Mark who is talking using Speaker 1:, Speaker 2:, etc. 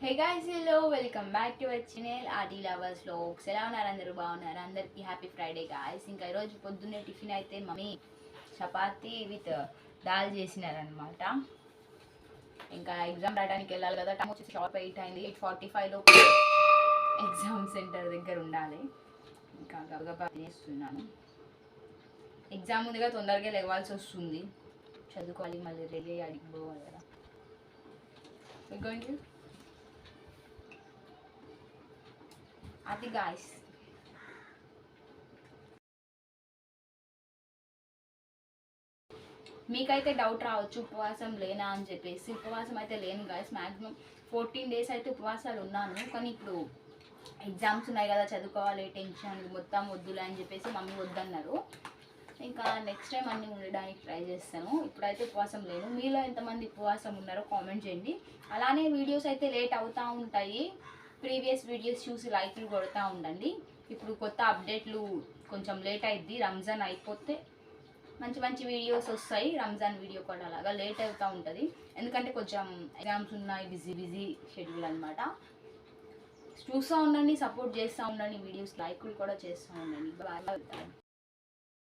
Speaker 1: Hey guys, hello, welcome back to our channel arty lovers vlogs. ఎలా ఉన్నారు? అందరూ బాగున్నారు? అందరికీ హ్యాపీ ఫ్రైడే గాయ్స్. ఇంకా ఈరోజు పొద్దున్నే టిఫిన్ అయితే మమ్మీ చపాతీ విత్ దాల్ చేసినారనమాట. ఇంకా ఎగ్జామ్ రాయడానికి వెళ్ళాలి కదా. టైం వచ్చేసి షార్ప్ 8 అయింది. 8:45లో ఎగ్జామ్ సెంటర్ దగ్గర ఉండాలి. ఇంకా గబగబా చేస్తున్నాను. ఎగ్జామ్ ముందుగా తొందరగా లేవాల్సి వస్తుంది. చదువుకోవాలి, మళ్ళీ రెడీ అయ్యి అడిగి పోవాలి కదా. అది గాయస్, మీకైతే డౌట్ రావచ్చు ఉపవాసం లేనా అని చెప్పేసి. ఉపవాసం అయితే లేను గాయస్. మ్యాక్సిమం 14 days అయితే ఉపవాసాలు ఉన్నాను. కానీ ఇప్పుడు ఎగ్జామ్స్ ఉన్నాయి కదా, చదువుకోవాలి, టెన్షన్ మొత్తం వద్దులే అని చెప్పేసి మమ్మీ వద్దన్నారు. ఇంకా నెక్స్ట్ టైం అన్నీ ఉండడానికి ట్రై చేస్తాను. ఇప్పుడైతే ఉపవాసం లేను. మీలో ఎంతమంది ఉపవాసం ఉన్నారో కామెంట్ చేయండి. అలానే వీడియోస్ అయితే లేట్ అవుతూ ఉంటాయి. ప్రీవియస్ వీడియోస్ చూసి లైక్లు కొడుతూ ఉండండి. ఇప్పుడు కొత్త అప్డేట్లు కొంచెం లేట్ అయిద్ది. రంజాన్ అయిపోతే మంచి మంచి వీడియోస్ వస్తాయి. రంజాన్ వీడియో కూడా అలాగా లేట్ అవుతూ ఉంటుంది. ఎందుకంటే కొంచెం ఎగ్జామ్స్ ఉన్నాయి, బిజీ షెడ్యూల్ అనమాట. చూస్తూ ఉండండి, సపోర్ట్ చేస్తూ ఉండండి, వీడియోస్ లైక్లు కూడా చేస్తూ ఉండండి. బాగా